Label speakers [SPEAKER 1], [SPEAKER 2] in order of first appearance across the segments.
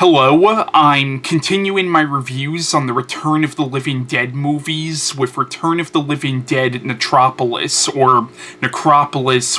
[SPEAKER 1] Hello, I'm continuing my reviews on the Return of the Living Dead movies with Return of the Living Dead Necropolis, or Necropolis,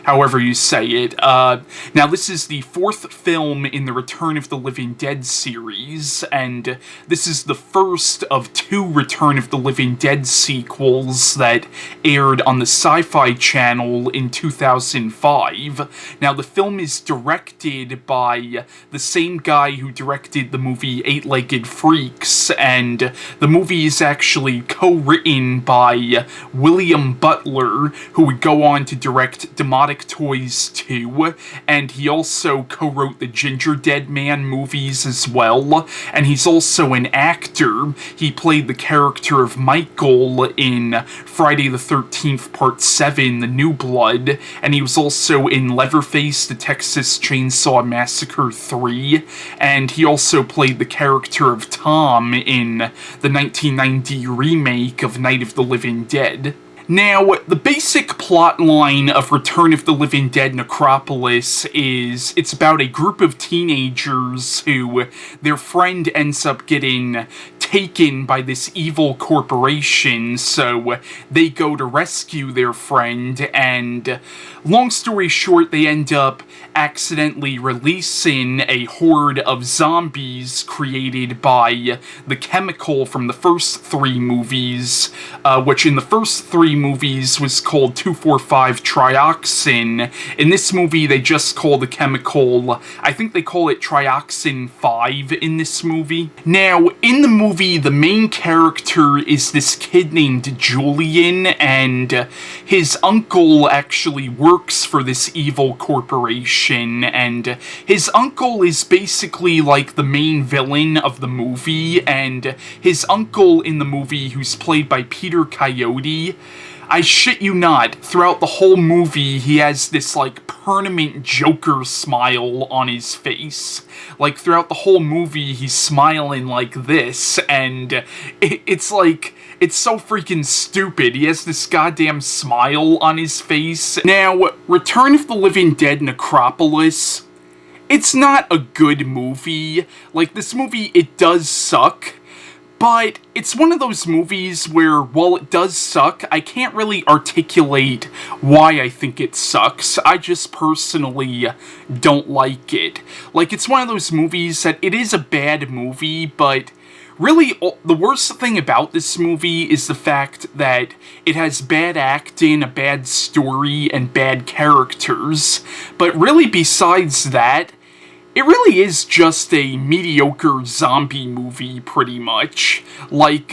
[SPEAKER 1] however you say it. Now this is the fourth film in the Return of the Living Dead series, and this is the first of two Return of the Living Dead sequels that aired on the Sci-Fi channel in 2005. Now the film is directed by the same guy who directed the movie Eight-Legged Freaks, and the movie is actually co-written by William Butler, who would go on to direct Demotic Toys 2, and he also co-wrote the Ginger Dead Man movies as well, and he's also an actor. He played the character of Michael in Friday the 13th Part 7, The New Blood, and he was also in Leatherface, the Texas Chainsaw Massacre 3, and he also played the character of Tom in the 1990 remake of Night of the Living Dead. Now, the basic plotline of Return of the Living Dead Necropolis is it's about a group of teenagers who their friend ends up getting taken by this evil corporation, so they go to rescue their friend, and long story short, they end up accidentally releasing a horde of zombies created by the chemical from the first three movies, which in the first three movies was called 2,4,5-trioxin. In this movie, they just call the chemical, I think they call it trioxin 5 in this movie. Now, in the movie, the main character is this kid named Julian, and his uncle actually works for this evil corporation, and his uncle is basically like the main villain of the movie, and his uncle in the movie, who's played by Peter Coyote, I shit you not, throughout the whole movie, he has this, like, permanent Joker smile on his face. Like, throughout the whole movie, he's smiling like this, and it's like, it's so freaking stupid. He has this goddamn smile on his face. Now, Return of the Living Dead Necropolis, it's not a good movie. Like, this movie, it does suck. But it's one of those movies where, while it does suck, I can't really articulate why I think it sucks. I just personally don't like it. Like, it's one of those movies that it is a bad movie, but really, the worst thing about this movie is the fact that it has bad acting, a bad story, and bad characters. But really, besides that, it really is just a mediocre zombie movie, pretty much. Like,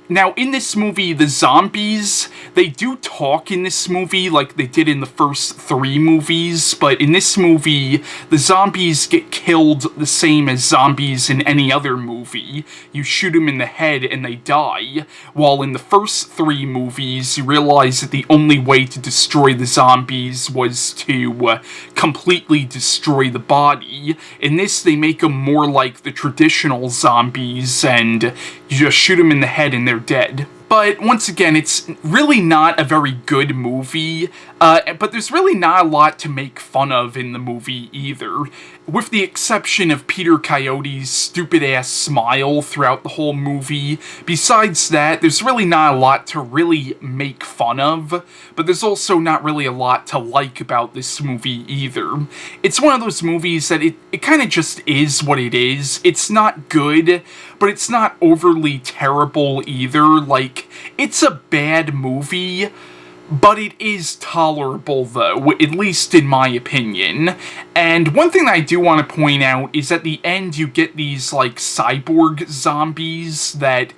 [SPEAKER 1] now, in this movie, the zombies, they do talk in this movie like they did in the first three movies, but in this movie, the zombies get killed the same as zombies in any other movie. You shoot them in the head and they die, while in the first three movies, you realize that the only way to destroy the zombies was to completely destroy the body. In this, they make them more like the traditional zombies, and you just shoot them in the head and they're dead. But once again, it's really not a very good movie, but there's really not a lot to make fun of in the movie either. With the exception of Peter Coyote's stupid-ass smile throughout the whole movie, besides that, there's really not a lot to really make fun of, but there's also not really a lot to like about this movie either. It's one of those movies that it kind of just is what it is. It's not good, but it's not overly terrible either. Like, it's a bad movie, but it is tolerable, though, at least in my opinion. And one thing that I do want to point out is at the end you get these, like, cyborg zombies that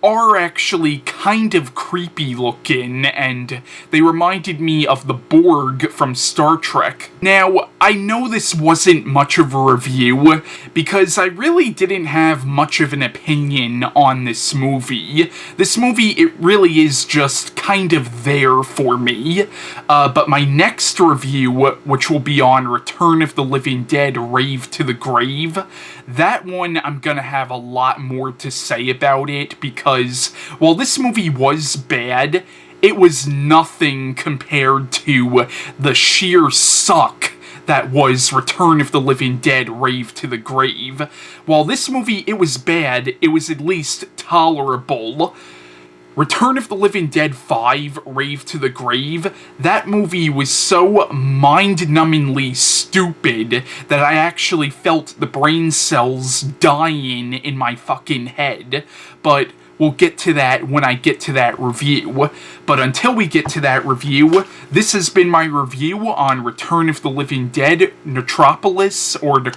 [SPEAKER 1] are actually kind of creepy looking, and they reminded me of the Borg from Star Trek. Now, I know this wasn't much of a review, because I really didn't have much of an opinion on this movie. This movie, it really is just kind of there for me, but my next review, which will be on Return of the Living Dead, Rave to the Grave, that one I'm gonna have a lot more to say about it, because while this movie was bad, it was nothing compared to the sheer suck that was Return of the Living Dead, Rave to the Grave. While this movie, it was bad, it was at least tolerable. Return of the Living Dead 5, Rave to the Grave, that movie was so mind-numbingly stupid that I actually felt the brain cells dying in my fucking head. But we'll get to that when I get to that review. But until we get to that review, this has been my review on Return of the Living Dead, Necropolis, however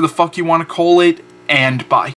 [SPEAKER 1] the fuck you want to call it, and bye.